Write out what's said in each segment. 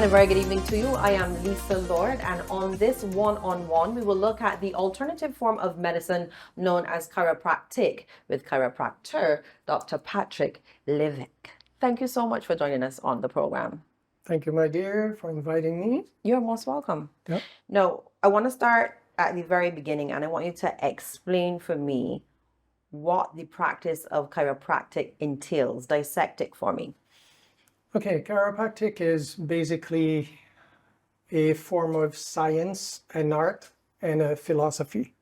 a very good evening to you. I am Lisa Lord, and on this one-on-one, we will look at the alternative form of medicine known as chiropractic with chiropractor Dr. Patrick Levick. Thank you so much for joining us on the program. Thank you, my dear, for inviting me. You're most welcome. Yep. Now, I want to start at the very beginning, and I want you to explain for me what the practice of chiropractic entails. Dissect it for me. Okay, chiropractic is basically a form of science, an art, and a philosophy.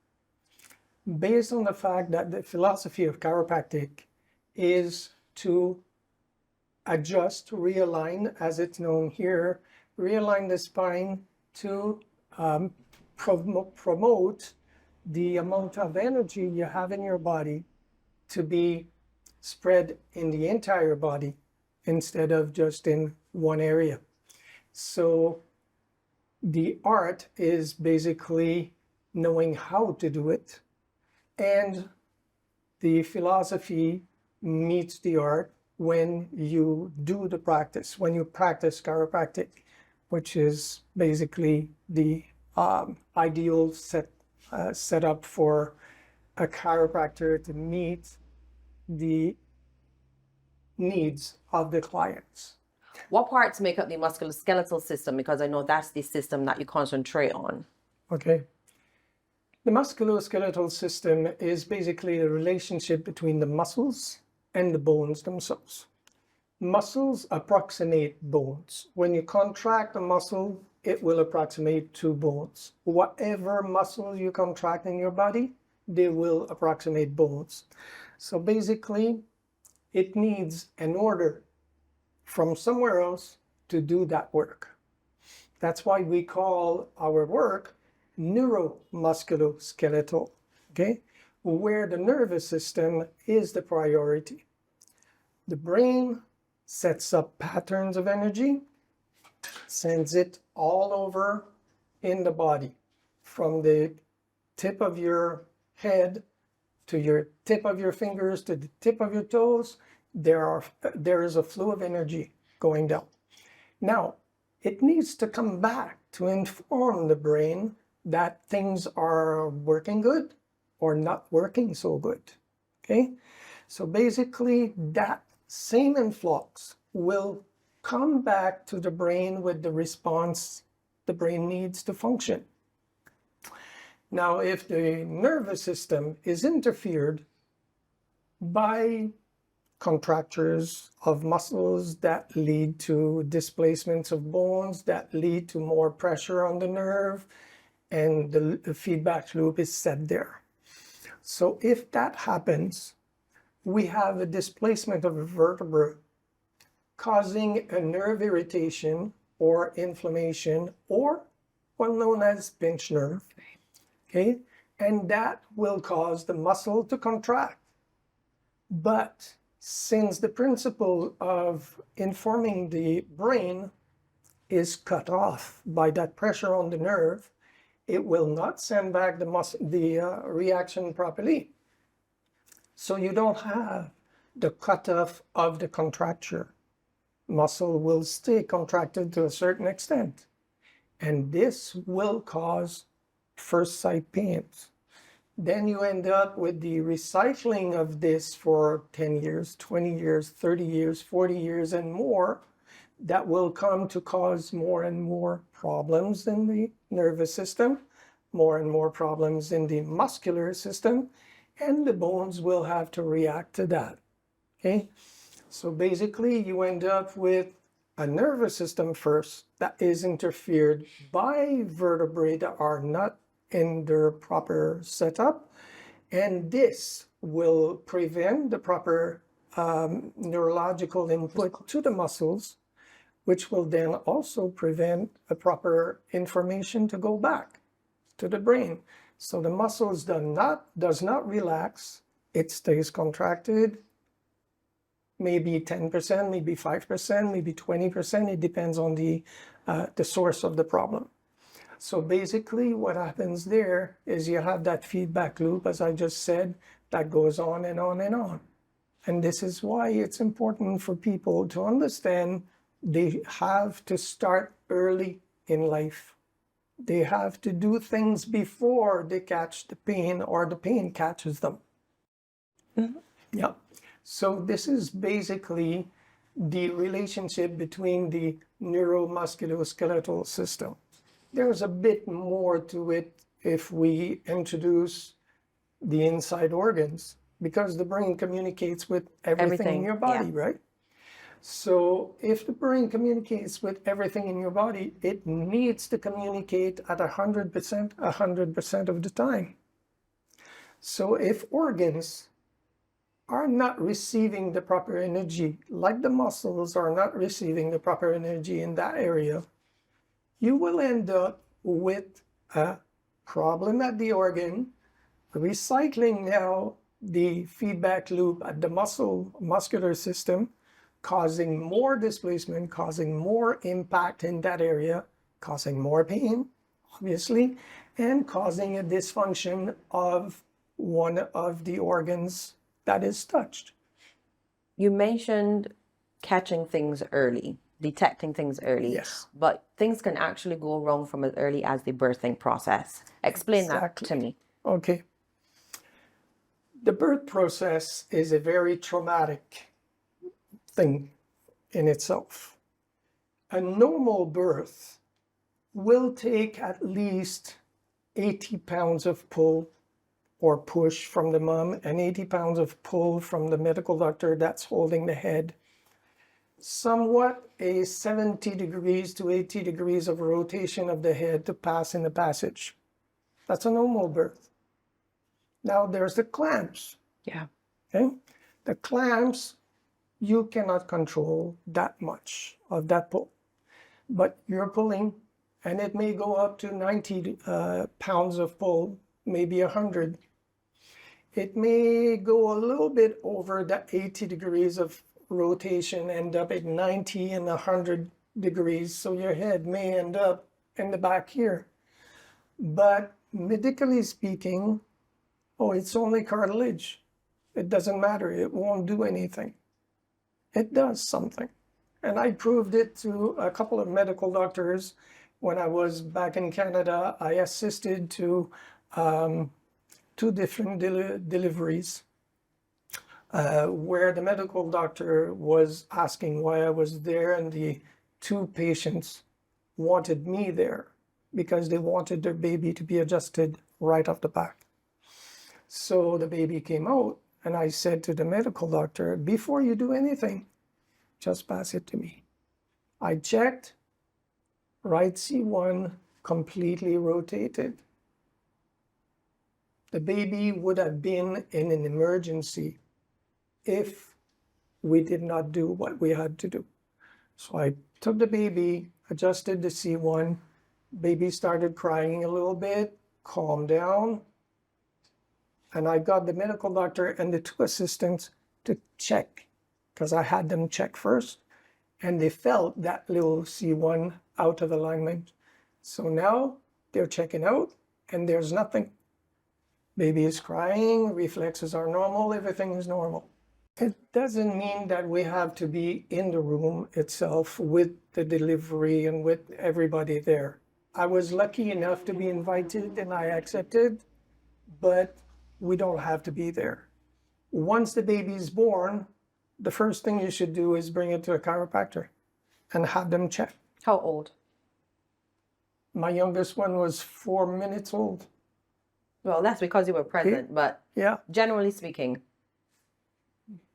Based on the fact that the philosophy of chiropractic is to adjust, realign, as it's known here, realign the spine to promote the amount of energy you have in your body to be spread in the entire body instead of just in one area. So the art is basically knowing how to do it, and the philosophy meets the art when you do the practice, when you practice chiropractic, which is basically the ideal setup for a chiropractor to meet the needs of the clients. What parts make up the musculoskeletal system? Because I know that's the system that you concentrate on. Okay. The musculoskeletal system is basically the relationship between the muscles and the bones themselves. Muscles approximate bones. When you contract a muscle, it will approximate two bones. Whatever muscle you contract in your body, they will approximate bones. So basically, it needs an order from somewhere else to do that work. That's why we call our work neuromusculoskeletal, okay? Where the nervous system is the priority. The brain sets up patterns of energy, sends it all over in the body, from the tip of your head to your tip of your fingers to the tip of your toes. There is a flow of energy going down. Now, it needs to come back to inform the brain that things are working good or not working so good, okay? So basically, that same influx will come back to the brain with the response the brain needs to function. Now, if the nervous system is interfered by contractures of muscles that lead to displacements of bones, that lead to more pressure on the nerve, and the feedback loop is set there. So if that happens, we have a displacement of a vertebra causing a nerve irritation or inflammation, or what known as pinched nerve. Okay, and that will cause the muscle to contract. But since the principle of informing the brain is cut off by that pressure on the nerve, it will not send back the reaction properly. So you don't have the cutoff of the contracture. Muscle will stay contracted to a certain extent, and this will cause first sight pains. Then you end up with the recycling of this for 10 years, 20 years, 30 years, 40 years, and more. That will come to cause more and more problems in the nervous system, more and more problems in the muscular system, and the bones will have to react to that, okay? So basically, you end up with a nervous system first that is interfered by vertebrae that are not in their proper setup, and this will prevent the proper neurological input to the muscles, which will then also prevent a proper information to go back to the brain. So the muscles does not relax, it stays contracted, maybe 10%, maybe 5%, maybe 20%, it depends on the source of the problem. So basically what happens there is you have that feedback loop, as I just said, that goes on and on and on. And this is why it's important for people to understand They have to start early in life. They have to do things before they catch the pain or the pain catches them. Yeah. So this is basically the relationship between the neuromusculoskeletal system. There's a bit more to it if we introduce the inside organs, because the brain communicates with everything in your body, right? So if the brain communicates with everything in your body, it needs to communicate at 100% of the time. So if organs are not receiving the proper energy, like the muscles are not receiving the proper energy in that area, you will end up with a problem at the organ, recycling now the feedback loop at the muscular system, causing more displacement, causing more impact in that area, causing more pain, obviously, and causing a dysfunction of one of the organs that is touched. You mentioned catching things early, detecting things early. Yes. But things can actually go wrong from as early as the birthing process. Explain that to me. Okay. The birth process is a very traumatic thing in itself. A normal birth will take at least 80 pounds of pull or push from the mom and 80 pounds of pull from the medical doctor that's holding the head. Somewhat a 70 degrees to 80 degrees of rotation of the head to pass in the passage. That's a normal birth. Now there's the clamps. Yeah. Okay? The clamps, you cannot control that much of that pull. But you're pulling, and it may go up to 90 pounds of pull, maybe 100. It may go a little bit over the 80 degrees of rotation, end up at 90 and 100 degrees. So your head may end up in the back here. But medically speaking, oh, it's only cartilage. It doesn't matter. It won't do anything. It does something. And I proved it to a couple of medical doctors when I was back in Canada. I assisted to 2 different deliveries where the medical doctor was asking why I was there, and the 2 patients wanted me there because they wanted their baby to be adjusted right off the back. So the baby came out, and I said to the medical doctor, before you do anything, just pass it to me. I checked, right C1 completely rotated. The baby would have been in an emergency if we did not do what we had to do. So I took the baby, adjusted the C1, baby started crying a little bit, calmed down, and I got the medical doctor and the 2 assistants to check, because I had them check first, and they felt that little C1 out of alignment. So now they're checking out, and there's nothing. Baby is crying, reflexes are normal, everything is normal. It doesn't mean that we have to be in the room itself with the delivery and with everybody there. I was lucky enough to be invited and I accepted, but we don't have to be there. Once the baby is born, the first thing you should do is bring it to a chiropractor and have them check. How old? My youngest one was 4 minutes old. Well, that's because you were present, but yeah, generally speaking.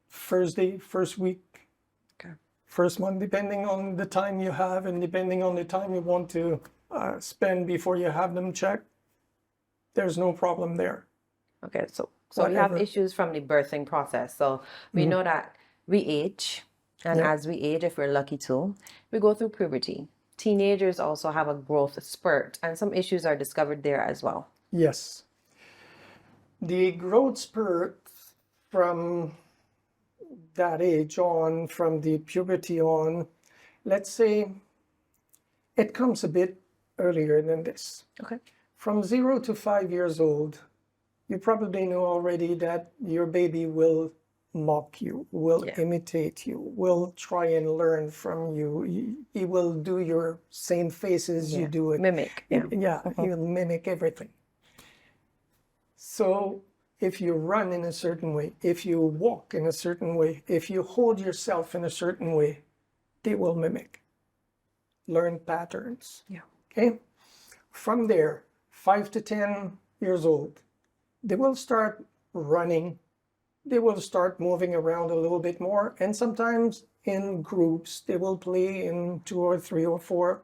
First day, first week, okay. First month, depending on the time you have and depending on the time you want to spend before you have them checked, there's no problem there. Okay, so we have issues from the birthing process. So we know that we age, and as we age, if we're lucky to, we go through puberty. Teenagers also have a growth spurt, and some issues are discovered there as well. Yes. The growth spurt from that age on, from the puberty on, let's say it comes a bit earlier than this. Okay. From 0 to 5 years old, you probably know already that your baby will mock you, will Yeah. imitate you, will try and learn from you. He will do your same faces you Yeah. do it. Mimic. Yeah. Yeah, he'll mimic everything. So if you run in a certain way, if you walk in a certain way, if you hold yourself in a certain way, they will mimic, learn patterns. Yeah. Okay? From there, 5 to 10 years old, they will start running, they will start moving around a little bit more, and sometimes in groups, they will play in 2 or 3 or 4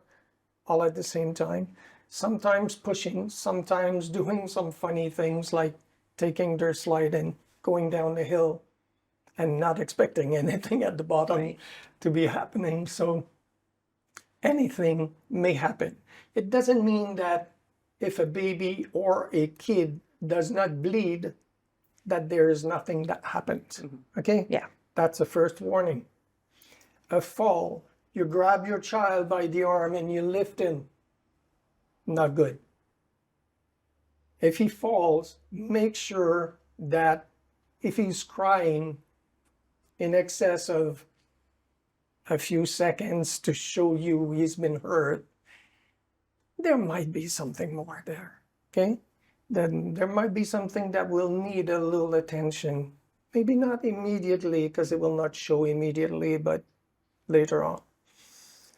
all at the same time. Sometimes pushing, sometimes doing some funny things like taking their slide and going down the hill and not expecting anything at the bottom Right. to be happening. So anything may happen. It doesn't mean that if a baby or a kid does not bleed, that there is nothing that happens. Okay? Yeah. That's the first warning. A fall, you grab your child by the arm and you lift him. Not good. If he falls, make sure that if he's crying in excess of a few seconds to show you he's been hurt, there might be something more there. Okay? Then there might be something that will need a little attention. Maybe not immediately, because it will not show immediately, but later on.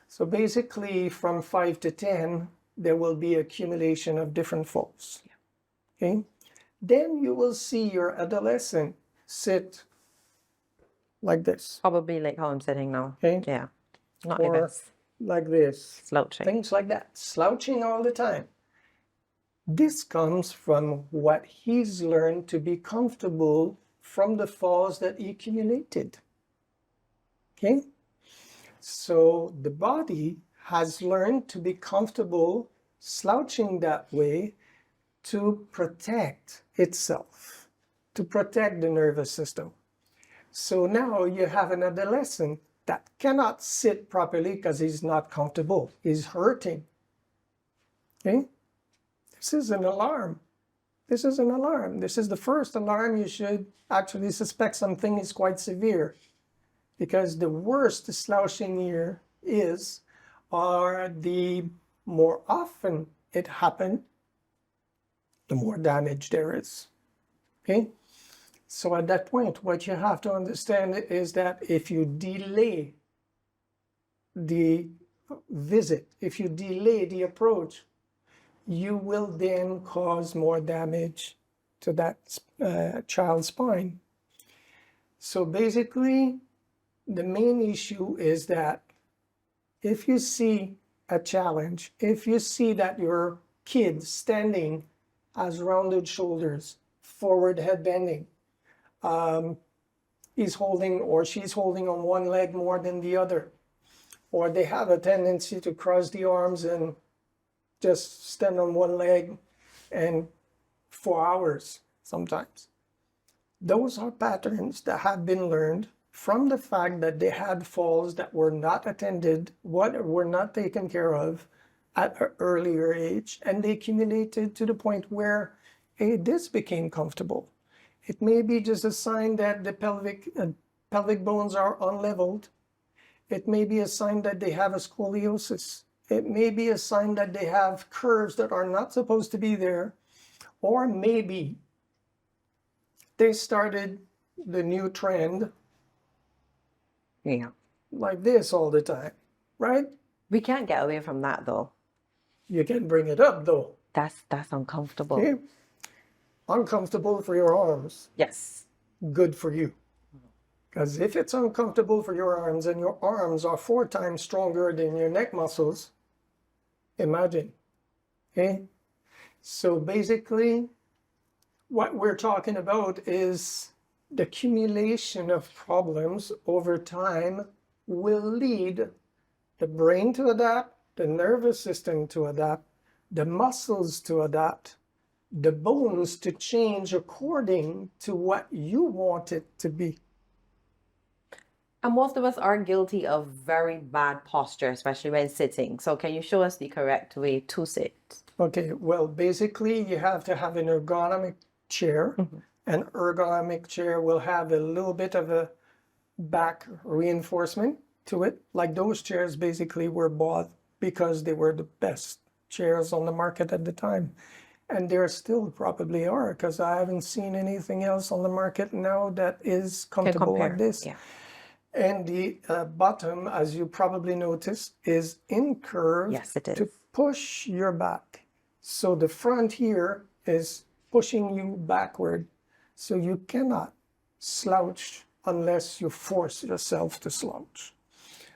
So basically, from 5 to 10, there will be accumulation of different falls. Okay? Then you will see your adolescent sit like this. Probably like how I'm sitting now. Okay? Yeah. Not Or even like this. slouching. Things like that. Slouching all the time. This comes from what he's learned to be comfortable from the falls that he accumulated. Okay? So the body has learned to be comfortable slouching that way to protect itself, to protect the nervous system. So now you have an adolescent that cannot sit properly because he's not comfortable. He's hurting. Okay? This is an alarm. This is an alarm. This is the first alarm. You should actually suspect something is quite severe, because the worse the slouching here is, or the more often it happens, the more damage there is. Okay? So at that point, what you have to understand is that if you delay the visit, if you delay the approach, you will then cause more damage to that child's spine. So basically, the main issue is that if you see a challenge, if you see that your kid standing has rounded shoulders, forward head bending, he's holding or she's holding on one leg more than the other, or they have a tendency to cross the arms and just stand on one leg and for hours sometimes. Those are patterns that have been learned from the fact that they had falls that were not attended, were not taken care of at an earlier age, and they accumulated to the point where this became comfortable. It may be just a sign that the pelvic bones are unleveled. It may be a sign that they have a scoliosis. It may be a sign that they have curves that are not supposed to be there. Or maybe they started the new trend Yeah. like this all the time, right? We can't get away from that though. You can bring it up though. That's uncomfortable. Okay? Uncomfortable for your arms, Yes. good for you. Because if it's uncomfortable for your arms and your arms are 4 times stronger than your neck muscles, imagine. Okay? So basically, what we're talking about is the accumulation of problems over time will lead the brain to adapt, the nervous system to adapt, the muscles to adapt, the bones to change according to what you want it to be. And most of us are guilty of very bad posture, especially when sitting. So can you show us the correct way to sit? Okay, well, basically, you have to have an ergonomic chair, An ergonomic chair will have a little bit of a back reinforcement to it. Like those chairs basically were bought because they were the best chairs on the market at the time. And there still probably are, because I haven't seen anything else on the market now that is Can comfortable like compare. this. Yeah. And the bottom, as you probably noticed, is incurved Yes, it to is. push your back. So the front here is pushing you backward. So you cannot slouch unless you force yourself to slouch.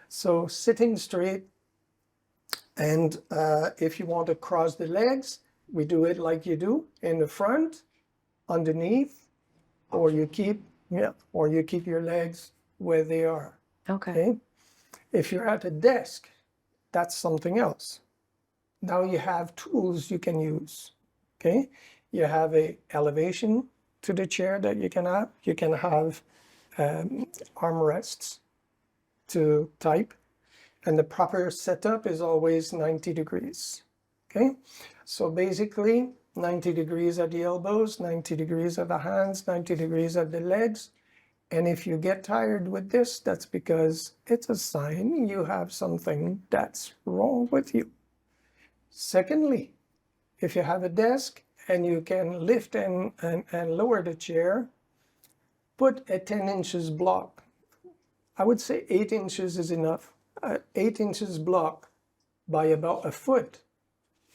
So sitting straight, and if you want to cross the legs, we do it like you do in the front, underneath, or you keep your legs where they are. Okay. Okay. If you're at a desk, that's something else. Now you have tools you can use. Okay. You have a elevation to the chair that you can have. You can have armrests to type, and the proper setup is always 90 degrees. Okay. So basically 90 degrees at the elbows, 90 degrees at the hands, 90 degrees at the legs. And if you get tired with this, that's because it's a sign you have something that's wrong with you. Secondly, if you have a desk and you can lift and lower the chair, put a 10 inches block. I would say 8 inches is enough. 8 inches block by about a foot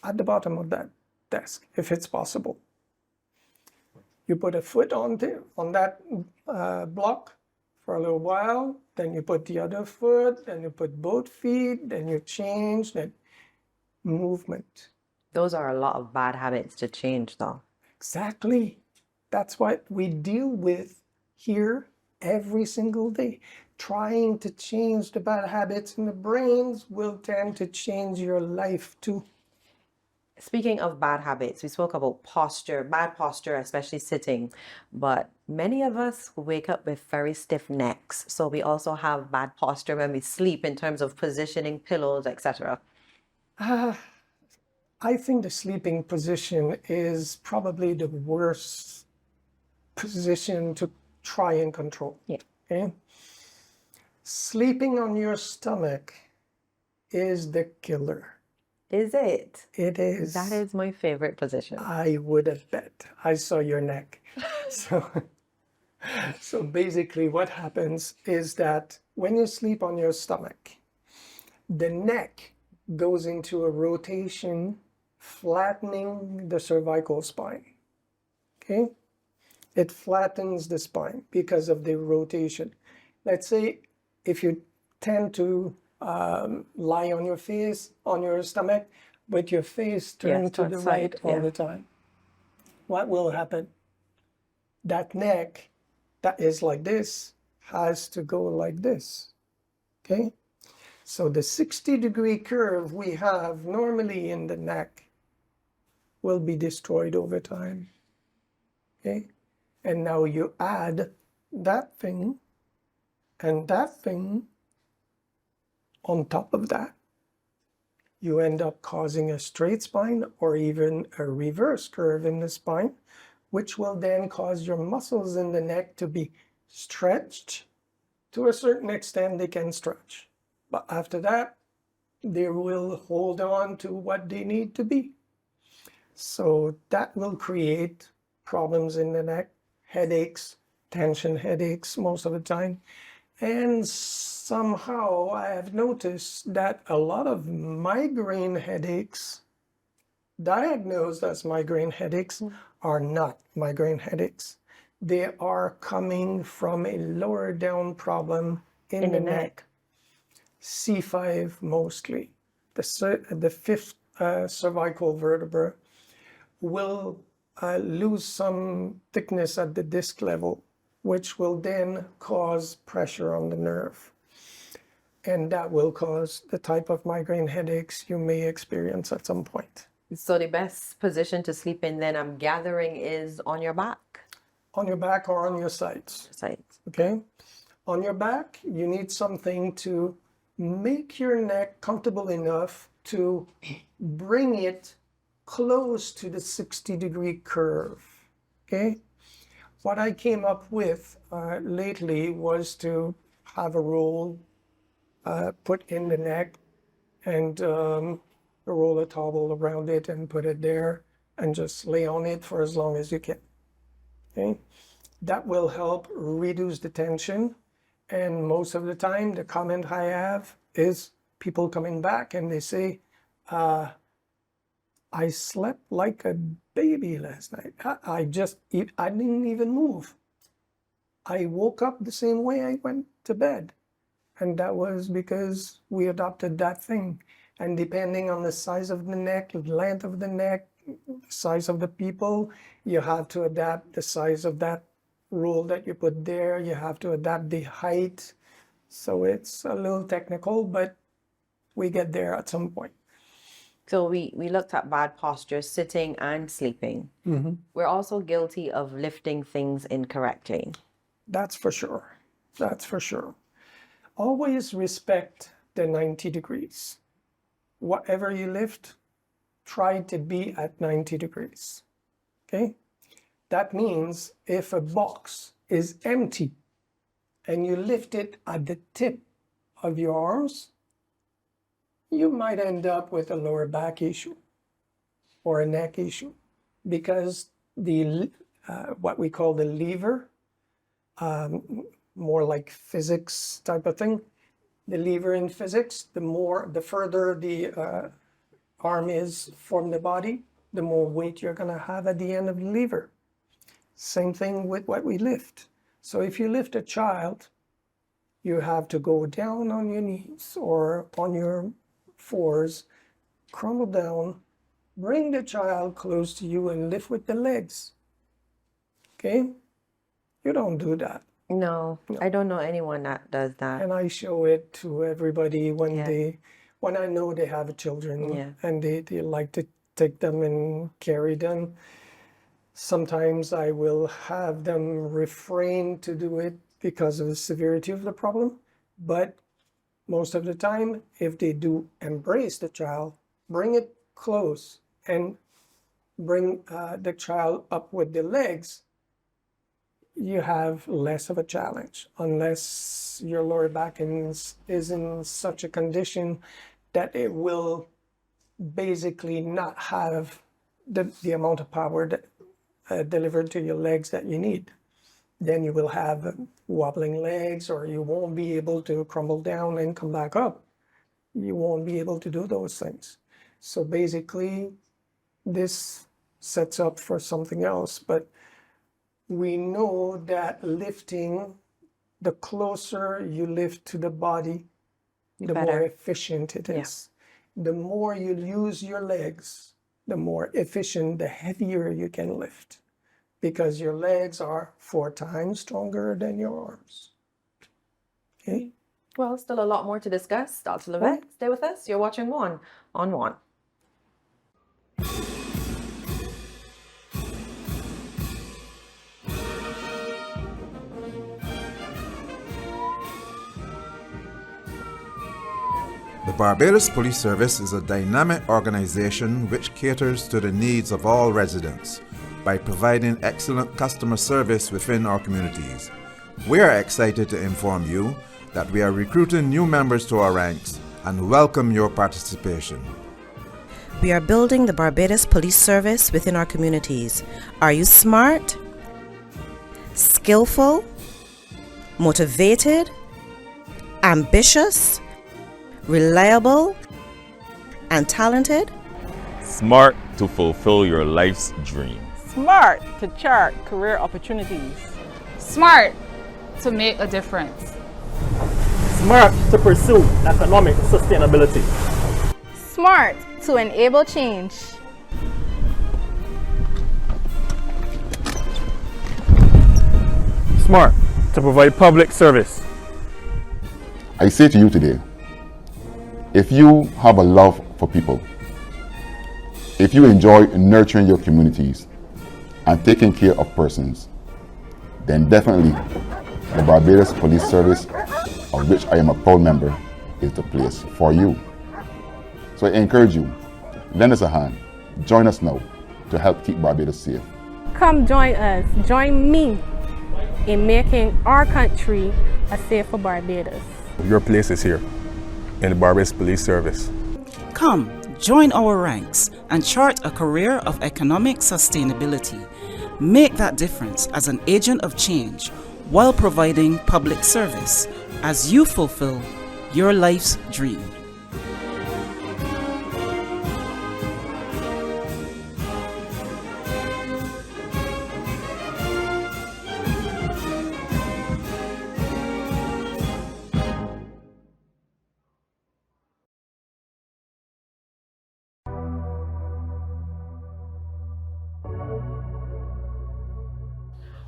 at the bottom of that desk, if it's possible. You put a foot on that block for a little while, then you put the other foot, then you put both feet, then you change that movement. Those are a lot of bad habits to change, though. Exactly. That's what we deal with here every single day. Trying to change the bad habits in the brains will tend to change your life too. Speaking of bad habits, we spoke about posture, bad posture, especially sitting, but many of us wake up with very stiff necks. So we also have bad posture when we sleep in terms of positioning pillows, etc. I think the sleeping position is probably the worst position to try and control. Yeah. Okay? Sleeping on your stomach is the killer. Is it? It is. That is my favorite position. I would have bet. I saw your neck. So basically what happens is that when you sleep on your stomach, the neck goes into a rotation, flattening the cervical spine. Okay? It flattens the spine because of the rotation. Let's say if you tend to lie on your face, on your stomach, but your face turned to the right all the time, what will happen? That neck that is like this has to go like this. Okay? So the 60-degree curve we have normally in the neck will be destroyed over time. Okay? And now you add that thing and that thing on top of that. You end up causing a straight spine or even a reverse curve in the spine, which will then cause your muscles in the neck to be stretched. To a certain extent, they can stretch. But after that, they will hold on to what they need to be. So that will create problems in the neck, headaches, tension headaches most of the time. And somehow I have noticed that a lot of migraine headaches, diagnosed as migraine headaches, are not migraine headaches. They are coming from a lower down problem in the neck. C5 mostly. The fifth cervical vertebra will lose some thickness at the disc level, which will then cause pressure on the nerve. And that will cause the type of migraine headaches you may experience at some point. So the best position to sleep in then, I'm gathering, is on your back? On your back or on your sides. Sides. Okay? On your back, you need something to make your neck comfortable enough to bring it close to the 60-degree curve. Okay? What I came up with lately was to have a roll put in the neck and roll a towel around it and put it there and just lay on it for as long as you can. Okay? That will help reduce the tension. And most of the time, the comment I have is people coming back and they say, I slept like a baby last night. I didn't even move. I woke up the same way I went to bed. And that was because we adopted that thing. And depending on the size of the neck, the length of the neck, the size of the people, you have to adapt the size of that roll that you put there. You have to adapt the height. So it's a little technical, but we get there at some point. So we looked at bad posture, sitting and sleeping. We're also guilty of lifting things incorrectly. That's for sure. That's for sure. Always respect the 90 degrees. Whatever you lift, try to be at 90 degrees. Okay? That means if a box is empty and you lift it at the tip of your arms, you might end up with a lower back issue or a neck issue because the what we call the lever, more like physics type of thing. The lever in physics, the further the arm is from the body, the more weight you're going to have at the end of the lever. Same thing with what we lift. So if you lift a child, you have to go down on your knees or on your fours, crumble down, bring the child close to you and lift with the legs. Okay? You don't do that. No, I don't know anyone that does that. And I show it to everybody when I know they have children and they like to take them and carry them. Sometimes I will have them refrain to do it because of the severity of the problem. But most of the time, if they do embrace the child, bring it close and bring the child up with the legs, you have less of a challenge, unless your lower back is in such a condition that it will basically not have the amount of power that delivered to your legs that you need. Then you will have wobbling legs, or you won't be able to crumble down and come back up. You won't be able to do those things. So basically, this sets up for something else. But we know that lifting, the closer you lift to the body, the more efficient it is. The more you use your legs, the more efficient, the heavier you can lift, because your legs are 4 times stronger than your arms. Okay? Well, still a lot more to discuss. Dr. Levesque, stay with us. You're watching One on One. The Barbados Police Service is a dynamic organization which caters to the needs of all residents by providing excellent customer service within our communities. We are excited to inform you that we are recruiting new members to our ranks and welcome your participation. We are building the Barbados Police Service within our communities. Are you smart, skillful, motivated, ambitious, reliable, and talented? Smart to fulfill your life's dream. Smart to chart career opportunities. Smart to make a difference. Smart to pursue economic sustainability. Smart to enable change. Smart to provide public service. I say to you today, if you have a love for people, if you enjoy nurturing your communities and taking care of persons, then definitely the Barbados Police Service, of which I am a proud member, is the place for you. So I encourage you, lend us a hand, join us now to help keep Barbados safe. Come join us, join me in making our country a safer Barbados. Your place is here in the Barbados Police Service. Come, join our ranks and chart a career of economic sustainability. Make that difference as an agent of change while providing public service as you fulfill your life's dream.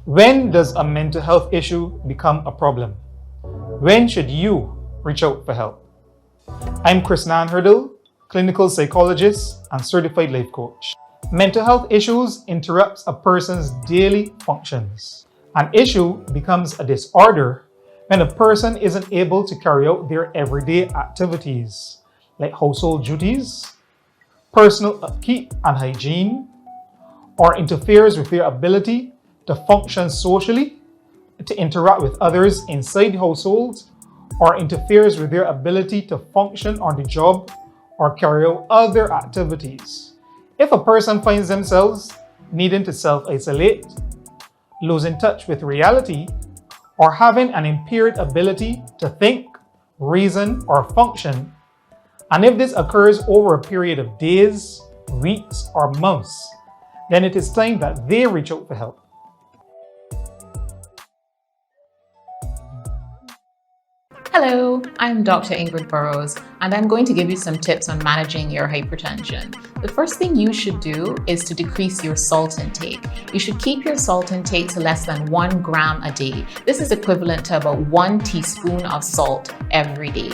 When does a mental health issue become a problem? When should you reach out for help? I'm Krisnan Hurdle, clinical psychologist and certified life coach. Mental health issues interrupt a person's daily functions. An issue becomes a disorder when a person isn't able to carry out their everyday activities like household duties, personal upkeep and hygiene, or interferes with their ability to function socially, to interact with others inside the household, or interferes with their ability to function on the job or carry out other activities. If a person finds themselves needing to self-isolate, losing touch with reality, or having an impaired ability to think, reason, or function, and if this occurs over a period of days, weeks, or months, then it is time that they reach out for help. Hello, I'm Dr. Ingrid Burrows, and I'm going to give you some tips on managing your hypertension. The first thing you should do is to decrease your salt intake. You should keep your salt intake to less than 1 gram a day. This is equivalent to about 1 teaspoon of salt every day.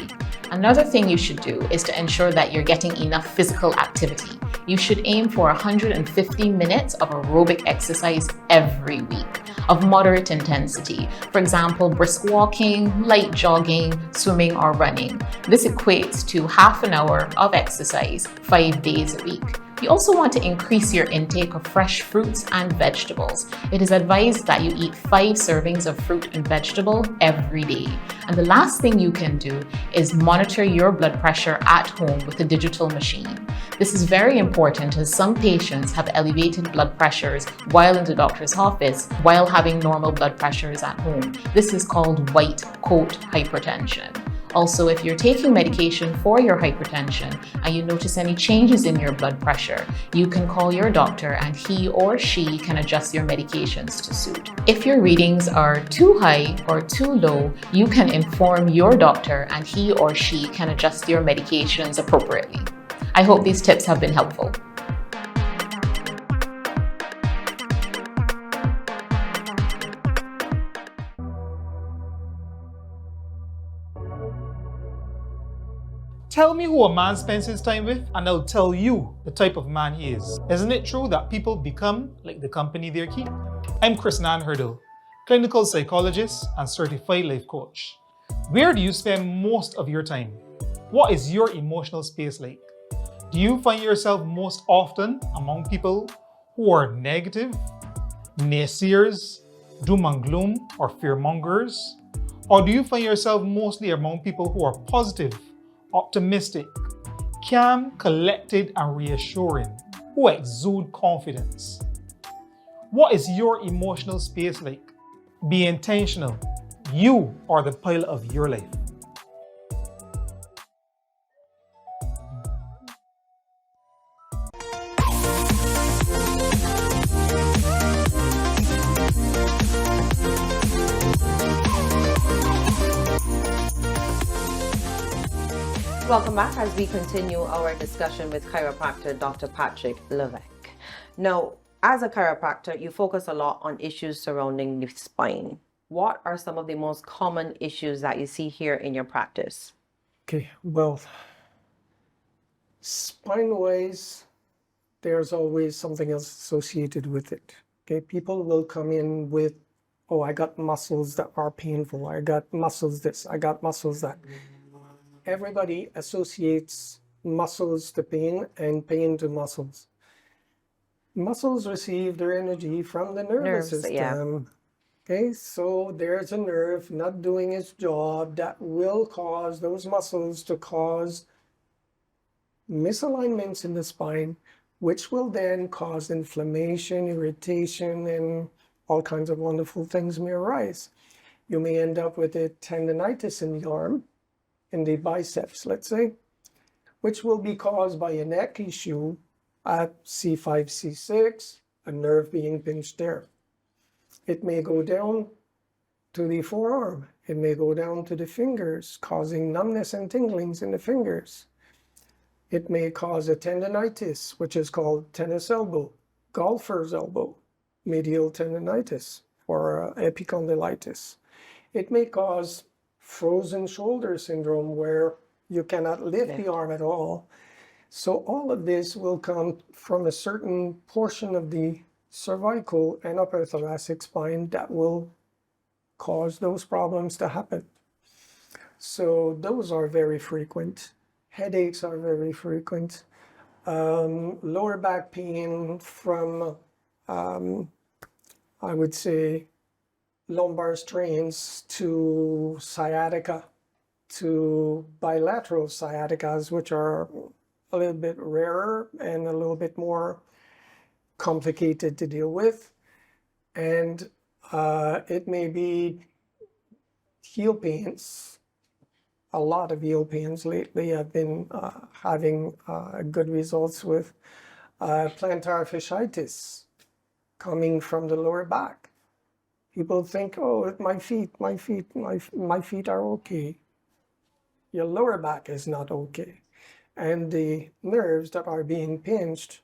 Another thing you should do is to ensure that you're getting enough physical activity. You should aim for 150 minutes of aerobic exercise every week of moderate intensity. For example, brisk walking, light jogging, swimming, or running. This equates to half an hour of exercise 5 days a week. You also want to increase your intake of fresh fruits and vegetables. It is advised that you eat 5 servings of fruit and vegetable every day. And the last thing you can do is monitor your blood pressure at home with a digital machine. This is very important as some patients have elevated blood pressures while in the doctor's office while having normal blood pressures at home. This is called white coat hypertension. Also, if you're taking medication for your hypertension and you notice any changes in your blood pressure, you can call your doctor and he or she can adjust your medications to suit. If your readings are too high or too low, you can inform your doctor and he or she can adjust your medications appropriately. I hope these tips have been helpful. Tell me who a man spends his time with, and I'll tell you the type of man he is. Isn't it true that people become like the company they keep? I'm Krisnan Hurdle, clinical psychologist and certified life coach. Where do you spend most of your time? What is your emotional space like? Do you find yourself most often among people who are negative, naysayers, doom and gloom, or fearmongers? Or do you find yourself mostly among people who are positive, optimistic, calm, collected, and reassuring, who exude confidence? What is your emotional space like? Be intentional. You are the pilot of your life. Welcome back as we continue our discussion with chiropractor Dr. Patrick Levesque. Now, as a chiropractor, you focus a lot on issues surrounding the spine. What are some of the most common issues that you see here in your practice? Okay, well, spine-wise, there's always something else associated with it. Okay, people will come in with, oh, I got muscles that are painful. I got muscles this, I got muscles that. Everybody associates muscles to pain and pain to muscles. Muscles receive their energy from the nervous Nerves, yeah. system. Okay, so there's a nerve not doing its job that will cause those muscles to cause misalignments in the spine, which will then cause inflammation, irritation, and all kinds of wonderful things may arise. You may end up with a tendonitis in the arm, in the biceps, let's say, which will be caused by a neck issue at C5, C6, a nerve being pinched there. It may go down to the forearm. It may go down to the fingers, causing numbness and tinglings in the fingers. It may cause a tendonitis, which is called tennis elbow, golfer's elbow, medial tendonitis, or epicondylitis. It may cause frozen shoulder syndrome, where you cannot lift the arm at all. So all of this will come from a certain portion of the cervical and upper thoracic spine that will cause those problems to happen. So those are very frequent. Headaches are very frequent. Lower back pain from, I would say, lumbar strains to sciatica, to bilateral sciaticas, which are a little bit rarer and a little bit more complicated to deal with. And it may be heel pains. A lot of heel pains lately. I've been having good results with plantar fasciitis coming from the lower back. People think, oh, my feet are okay. Your lower back is not okay. And the nerves that are being pinched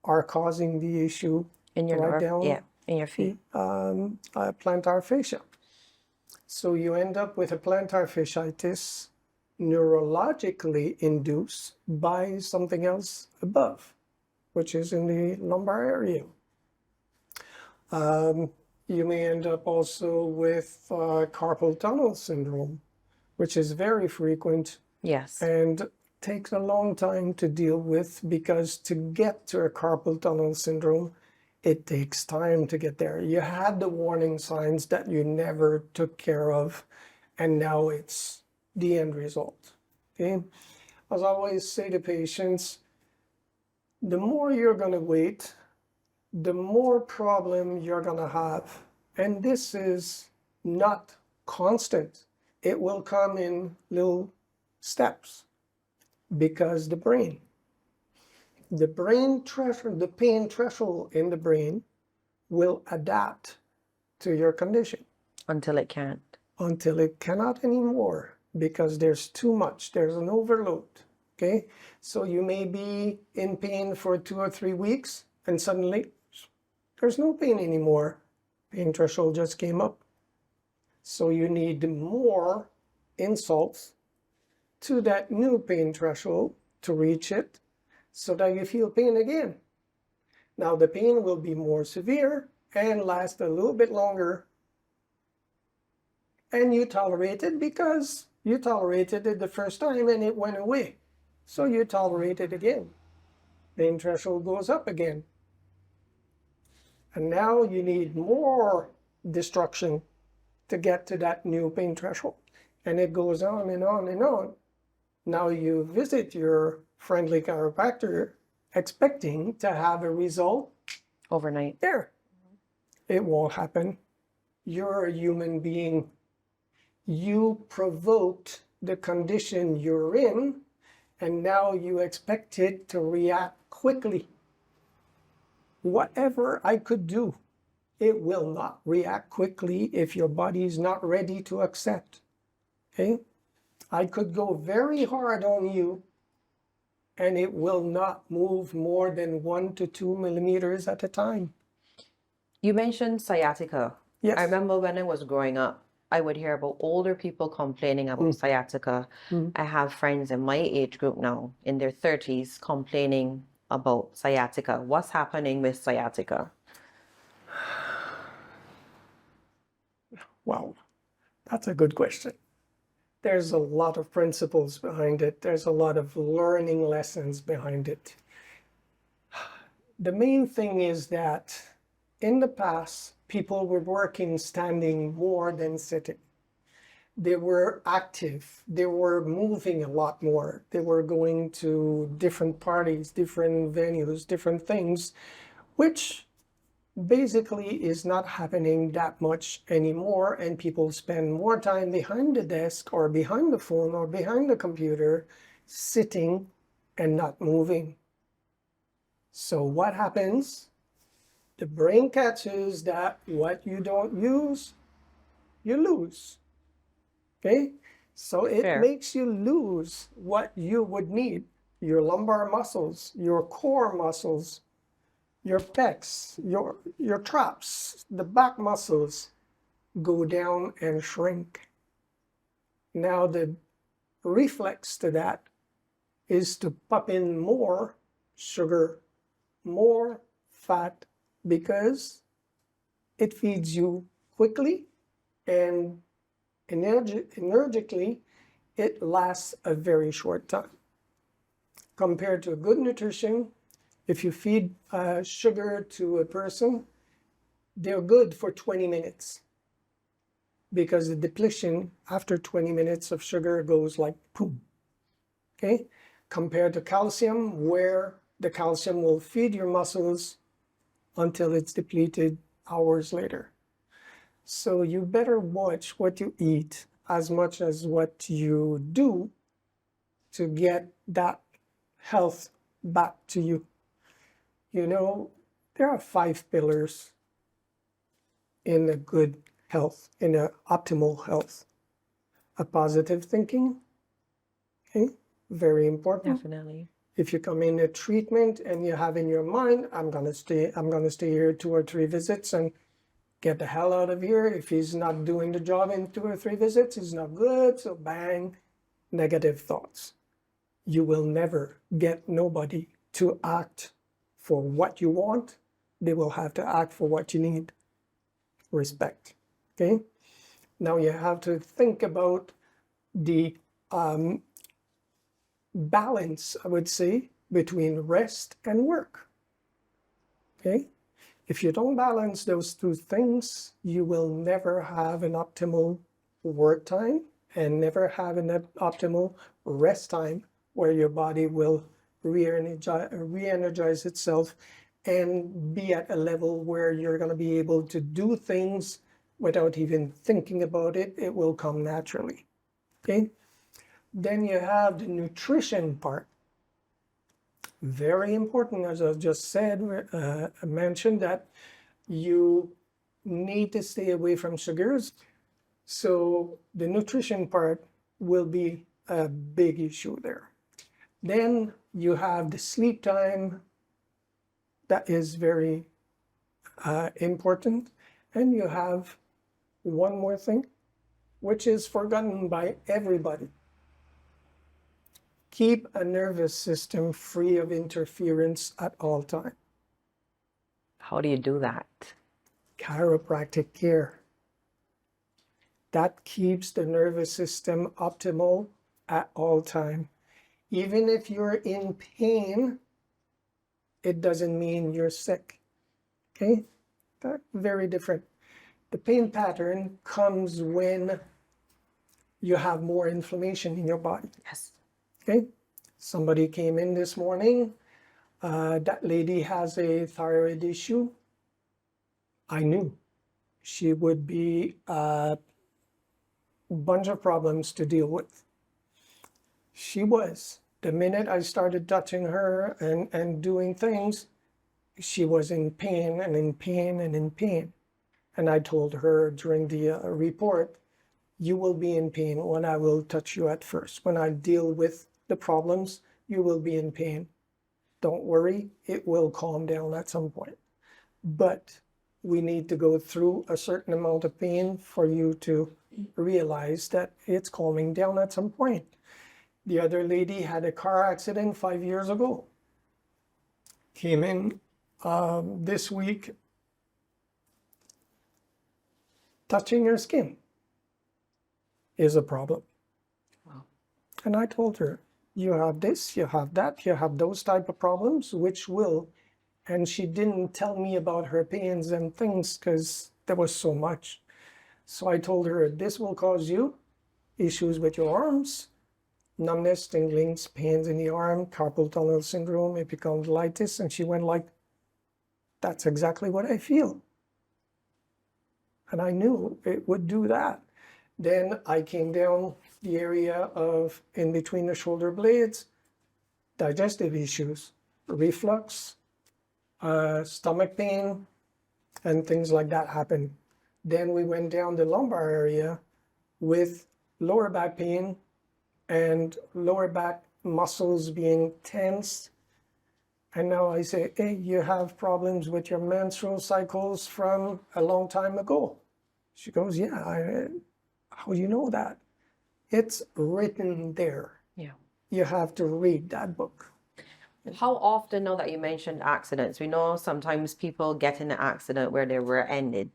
are causing the issue In your right nerve, down yeah, in your feet. plantar fascia. So you end up with a plantar fasciitis neurologically induced by something else above, which is in the lumbar area. You may end up also with carpal tunnel syndrome, which is very frequent. Yes. And takes a long time to deal with, because to get to a carpal tunnel syndrome, it takes time to get there. You had the warning signs that you never took care of, and now it's the end result. Okay? As I always say to patients, the more you're going to wait, the more problem you're going to have. And this is not constant. It will come in little steps, because the pain threshold in the brain will adapt to your condition. Until it can't. Until it cannot anymore, because there's too much, there's an overload. Okay, so you may be in pain for 2 or 3 weeks, and suddenly there's no pain anymore. Pain threshold just came up. So you need more insults to that new pain threshold to reach it, so that you feel pain again. Now the pain will be more severe and last a little bit longer, and you tolerate it because you tolerated it the first time and it went away. So you tolerate it again. Pain threshold goes up again. And now you need more destruction to get to that new pain threshold. And it goes on and on and on. Now you visit your friendly chiropractor expecting to have a result overnight. There. It won't happen. You're a human being. You provoked the condition you're in, and now you expect it to react quickly. Whatever I could do, it will not react quickly if your body is not ready to accept. Okay? I could go very hard on you, and it will not move more than 1 to 2 millimeters at a time. You mentioned sciatica. Yes. I remember when I was growing up, I would hear about older people complaining about sciatica. I have friends in my age group now, in their 30s, complaining about sciatica. What's happening with sciatica? Wow, that's a good question. There's a lot of principles behind it. There's a lot of learning lessons behind it. The main thing is that in the past, people were working standing more than sitting. They were active. They were moving a lot more. They were going to different parties, different venues, different things, which basically is not happening that much anymore. And people spend more time behind the desk or behind the phone or behind the computer, sitting and not moving. So what happens? The brain catches that what you don't use, you lose. Okay? So it Fair. makes you lose what you would need. Your lumbar muscles, your core muscles, your pecs, your traps, the back muscles go down and shrink. Now the reflex to that is to pop in more sugar, more fat, because it feeds you quickly and energetically. It lasts a very short time. Compared to good nutrition, if you feed sugar to a person, they're good for 20 minutes because the depletion after 20 minutes of sugar goes like boom. Okay? Compared to calcium, where the calcium will feed your muscles until it's depleted hours later. So you better watch what you eat as much as what you do to get that health back to you. You know, there are 5 pillars in a good health, in an optimal health. A positive thinking, okay, very important. Definitely. If you come in a treatment and you have in your mind, I'm gonna stay here 2 or 3 visits and get the hell out of here. If he's not doing the job in 2 or 3 visits, he's not good. So bang, negative thoughts. You will never get nobody to act for what you want. They will have to act for what you need. Respect. Okay. Now you have to think about the balance, I would say, between rest and work. Okay. If you don't balance those 2 things, you will never have an optimal work time and never have an optimal rest time where your body will re-energize itself and be at a level where you're going to be able to do things without even thinking about it. It will come naturally. Okay. Then you have the nutrition part. Very important, as I just said, I mentioned that you need to stay away from sugars. So the nutrition part will be a big issue there. Then you have the sleep time. That is very important. And you have one more thing, which is forgotten by everybody. Keep a nervous system free of interference at all times. How do you do that? Chiropractic care. That keeps the nervous system optimal at all time. Even if you're in pain, it doesn't mean you're sick. Okay? That's very different. The pain pattern comes when you have more inflammation in your body. Yes. Okay? Somebody came in this morning. That lady has a thyroid issue. I knew she would be a bunch of problems to deal with. She was. The minute I started touching her and doing things, she was in pain and in pain and in pain. And I told her during the report, you will be in pain when I will touch you at first. When I deal with the problems, you will be in pain. Don't worry, it will calm down at some point. But we need to go through a certain amount of pain for you to realize that it's calming down at some point. The other lady had a car accident 5 years ago. Came in this week, touching her skin is a problem. Wow. And I told her, you have this, you have that, you have those type of problems, which will and she didn't tell me about her pains and things because there was so much. So I told her, this will cause you issues with your arms, numbness, tinglings, pains in the arm, carpal tunnel syndrome, epicondylitis. And she went like, that's exactly what I feel. And I knew it would do that. Then I came down the area of in between the shoulder blades, digestive issues, reflux, stomach pain, and things like that happened. Then we went down the lumbar area with lower back pain and lower back muscles being tense. And now I say, hey, you have problems with your menstrual cycles from a long time ago. She goes, yeah, how do you know that? It's written there. Yeah. You have to read that book. How often, now that you mentioned accidents, we know sometimes people get in an accident where they were ended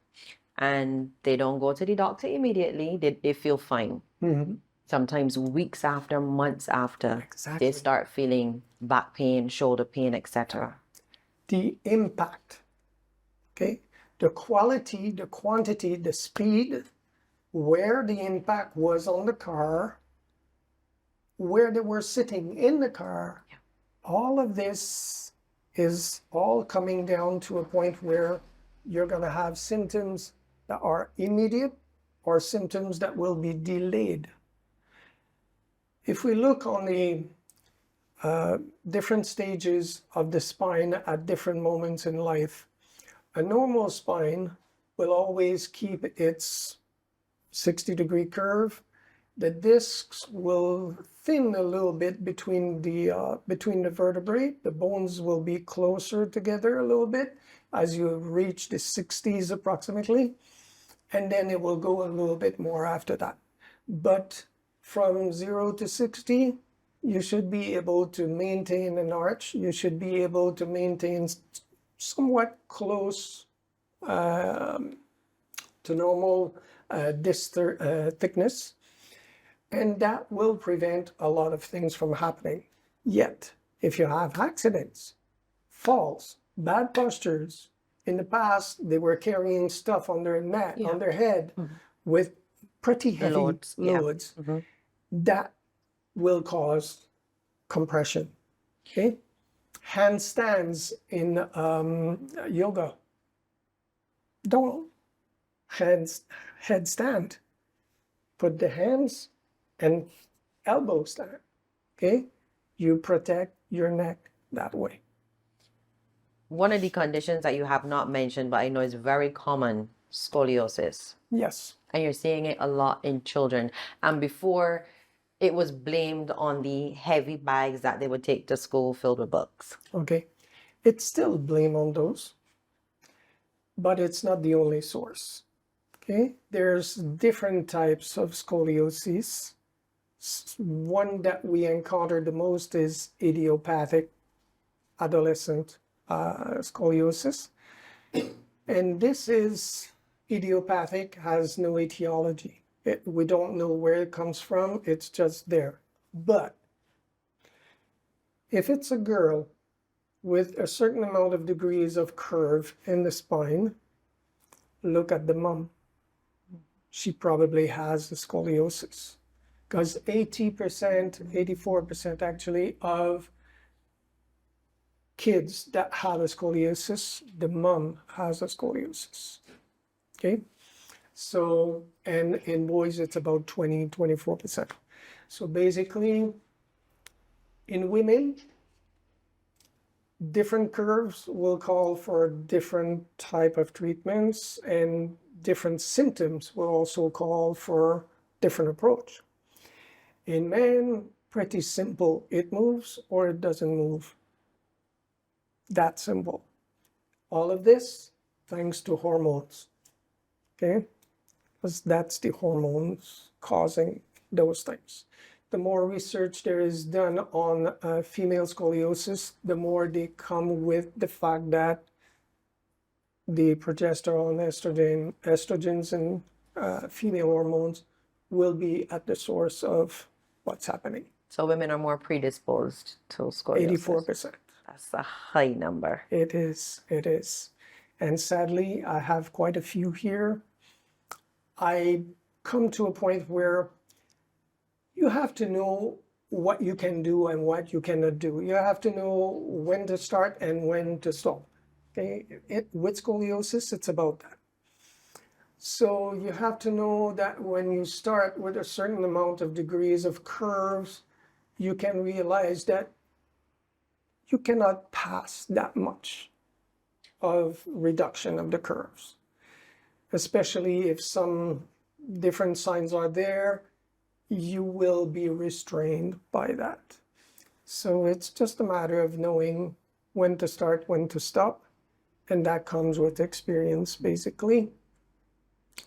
and they don't go to the doctor immediately. They feel fine. Mm-hmm. Sometimes weeks after, months after, Exactly. they start feeling back pain, shoulder pain, etc. The impact, okay? The quality, the quantity, the speed, where the impact was on the car, where they were sitting in the car, all of this is all coming down to a point where you're going to have symptoms that are immediate or symptoms that will be delayed. If we look on the different stages of the spine at different moments in life, a normal spine will always keep its 60-degree curve. The discs will thin a little bit between the vertebrae. The bones will be closer together a little bit as you reach the 60s approximately, and then it will go a little bit more after that. But from 0 to 60, you should be able to maintain an arch. You should be able to maintain somewhat close to normal disc thickness. And that will prevent a lot of things from happening. Yet, if you have accidents, falls, bad postures, in the past, they were carrying stuff on their neck, on their head, with pretty heavy loads. Mm-hmm. That will cause compression. Okay? Handstands in yoga. Don't headstand. Put the hands and elbow stand. Okay? You protect your neck that way. One of the conditions that you have not mentioned, but I know is very common, scoliosis. Yes. And you're seeing it a lot in children. And before, it was blamed on the heavy bags that they would take to school filled with books. Okay. It's still blame on those, but it's not the only source. Okay. There's different types of scoliosis. One that we encounter the most is idiopathic adolescent scoliosis. And this is idiopathic, has no etiology. We don't know where it comes from, it's just there. But if it's a girl with a certain amount of degrees of curve in the spine, look at the mom. She probably has the scoliosis. Because 80%, 84% actually, of kids that have a scoliosis, the mom has a scoliosis. Okay? So, and in boys, it's about 20, 24%. So basically, in women, different curves will call for different type of treatments, and different symptoms will also call for different approach. In men, pretty simple. It moves or it doesn't move. That simple. All of this thanks to hormones. Okay? Because that's the hormones causing those things. The more research there is done on female scoliosis, the more they come with the fact that the progesterone, estrogens, and female hormones will be at the source of what's happening. So women are more predisposed to scoliosis. 84%. That's a high number. It is. And sadly, I have quite a few here. I come to a point where you have to know what you can do and what you cannot do. You have to know when to start and when to stop. Okay? With scoliosis, it's about that. So you have to know that when you start with a certain amount of degrees of curves, you can realize that you cannot pass that much of reduction of the curves, especially if some different signs are there, you will be restrained by that. So it's just a matter of knowing when to start, when to stop, and that comes with experience, basically.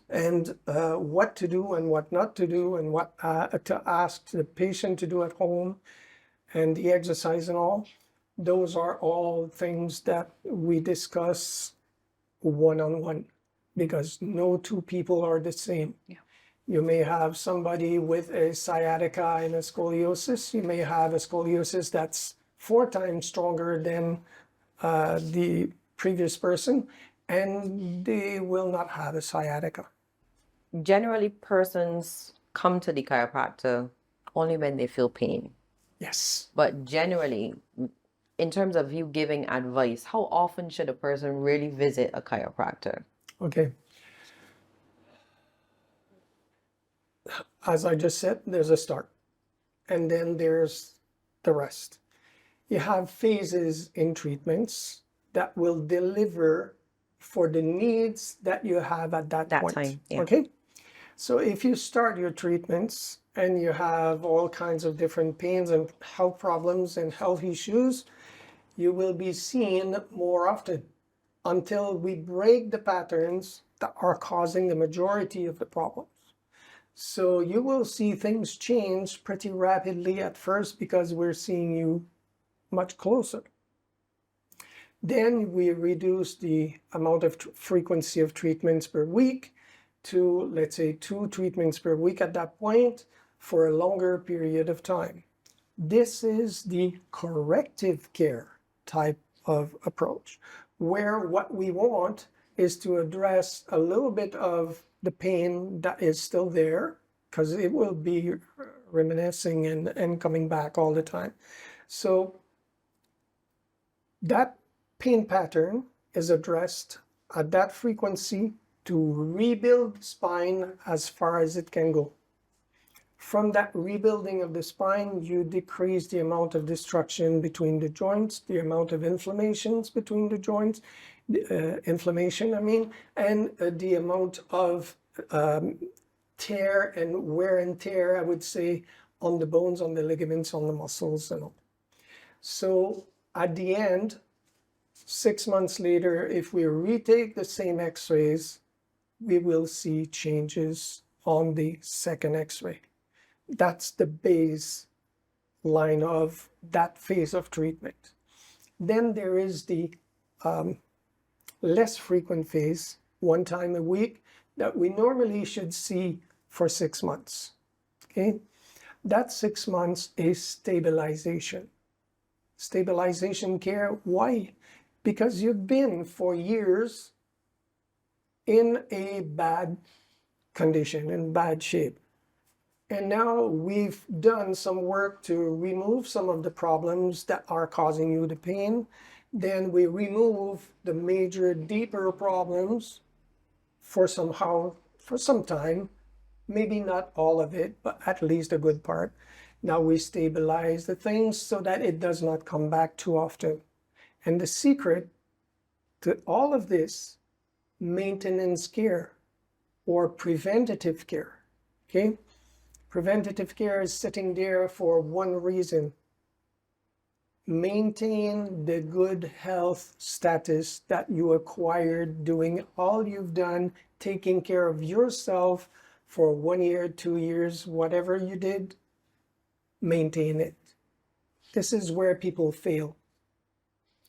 And what to do and what not to do, and what to ask the patient to do at home, and the exercise and all. Those are all things that we discuss one-on-one, because no two people are the same. Yeah. You may have somebody with a sciatica and a scoliosis. You may have a scoliosis that's 4 times stronger than the previous person, and they will not have a sciatica. Generally, persons come to the chiropractor only when they feel pain. Yes. But generally, in terms of you giving advice, how often should a person really visit a chiropractor? Okay. As I just said, there's a start, and then there's the rest. You have phases in treatments that will deliver for the needs that you have at that point. time, yeah. Okay? So if you start your treatments and you have all kinds of different pains and health problems and health issues, you will be seen more often until we break the patterns that are causing the majority of the problems. So you will see things change pretty rapidly at first because we're seeing you much closer. Then we reduce the amount of frequency of treatments per week to, let's say, 2 treatments per week at that point for a longer period of time. This is the corrective care type of approach, where what we want is to address a little bit of the pain that is still there, because it will be reminiscing and coming back all the time. So that pain pattern is addressed at that frequency to rebuild the spine as far as it can go. From that rebuilding of the spine, you decrease the amount of destruction between the joints, the amount of inflammations between the joints, inflammation, and the amount of tear and wear and tear, I would say, on the bones, on the ligaments, on the muscles, and all. So at the end, 6 months later, if we retake the same x-rays, we will see changes on the second x-ray. That's the base line of that phase of treatment. Then there is the less frequent phase, 1 time a week, that we normally should see for 6 months. Okay? That 6 months is stabilization. Stabilization care, why? Because you've been for years in a bad condition, in bad shape. And now we've done some work to remove some of the problems that are causing you the pain. Then we remove the major, deeper problems for some time, maybe not all of it, but at least a good part. Now we stabilize the things so that it does not come back too often. And the secret to all of this, maintenance care or preventative care, okay? Preventative care is sitting there for one reason: maintain the good health status that you acquired doing all you've done, taking care of yourself for 1 year, 2 years, whatever you did, maintain it. This is where people fail.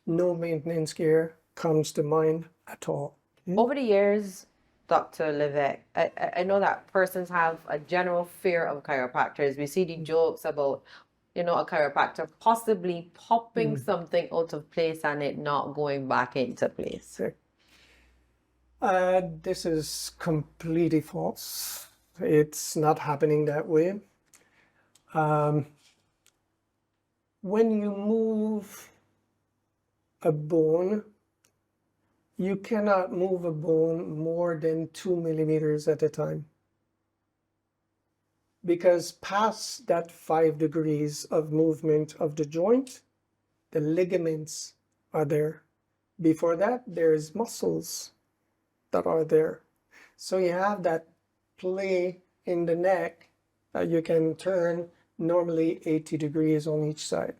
No maintenance care comes to mind at all. Over the years, Dr. Levesque, I know that persons have a general fear of chiropractors. We see the jokes about, a chiropractor possibly popping something out of place and it not going back into place? This is completely false. It's not happening that way. When you move a bone, you cannot move a bone more than 2 millimeters at a time. Because past that 5 degrees of movement of the joint, the ligaments are there. Before that, there's muscles that are there. So you have that play in the neck that you can turn normally 80 degrees on each side.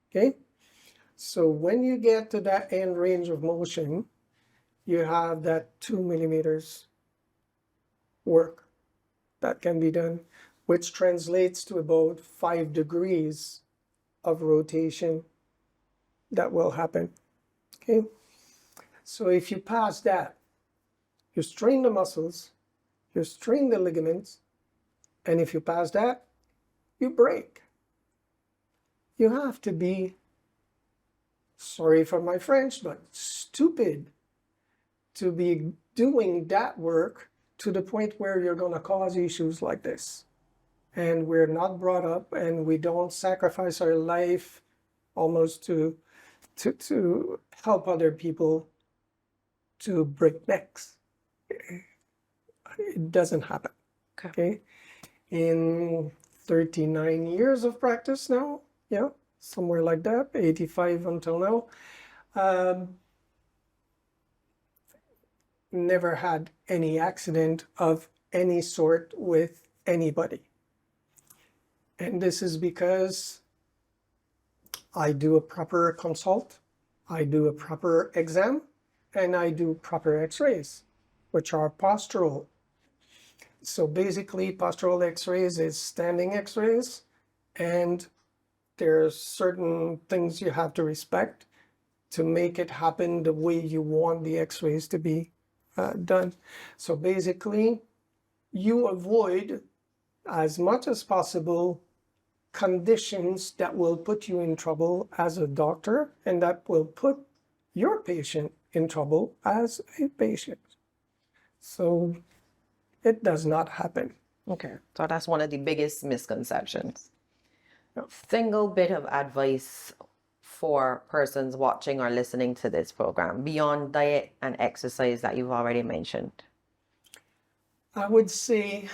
Okay? So when you get to that end range of motion, you have that 2 millimeters work that can be done, which translates to about 5 degrees of rotation that will happen. Okay? So if you pass that, you strain the muscles, you strain the ligaments, and if you pass that, you break. You have to be, sorry for my French, but stupid to be doing that work to the point where you're going to cause issues like this. And we're not brought up, and we don't sacrifice our life almost to help other people to break necks. It doesn't happen. Okay? In 39 years of practice now, yeah, somewhere like that, 85 until now, never had any accident of any sort with anybody. And this is because I do a proper consult, I do a proper exam, and I do proper x-rays, which are postural. So basically, postural x-rays is standing x-rays, and there's certain things you have to respect to make it happen the way you want the x-rays to be done. So basically, you avoid as much as possible conditions that will put you in trouble as a doctor and that will put your patient in trouble as a patient. So it does not happen. Okay, so that's one of the biggest misconceptions. Single bit of advice for persons watching or listening to this program beyond diet and exercise that you've already mentioned. I would say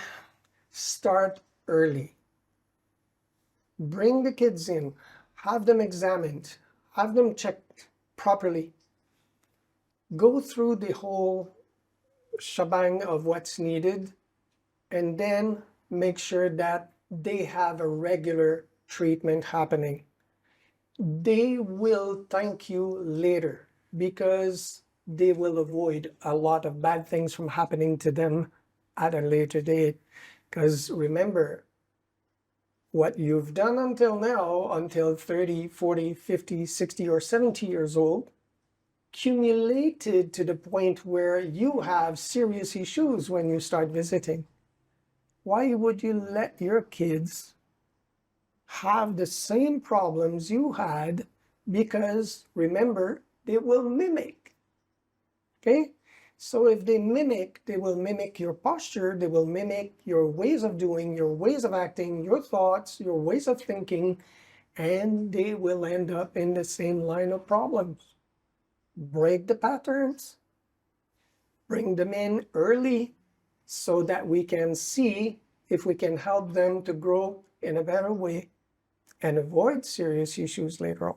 start early. Bring the kids in, have them examined, have them checked properly. Go through the whole shebang of what's needed, and then make sure that they have a regular treatment happening. They will thank you later because they will avoid a lot of bad things from happening to them at a later date. Because remember, what you've done until now, until 30, 40, 50, 60, or 70 years old, accumulated to the point where you have serious issues when you start visiting. Why would you let your kids have the same problems you had? Because remember, they will mimic. Okay? So if they mimic, they will mimic your posture, they will mimic your ways of doing, your ways of acting, your thoughts, your ways of thinking, and they will end up in the same line of problems. Break the patterns, bring them in early so that we can see if we can help them to grow in a better way and avoid serious issues later on.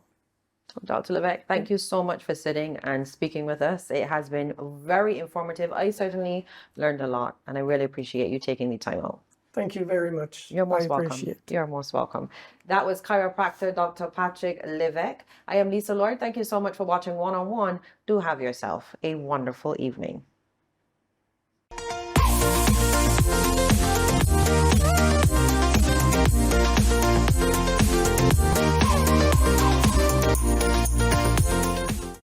Dr. Levesque, thank you so much for sitting and speaking with us. It has been very informative. I certainly learned a lot, and I really appreciate you taking the time out. Thank you very much. You're most welcome. Appreciate it. You're most welcome. That was chiropractor Dr. Patrick Levesque. I am Lisa Lord. Thank you so much for watching One on One. Do have yourself a wonderful evening.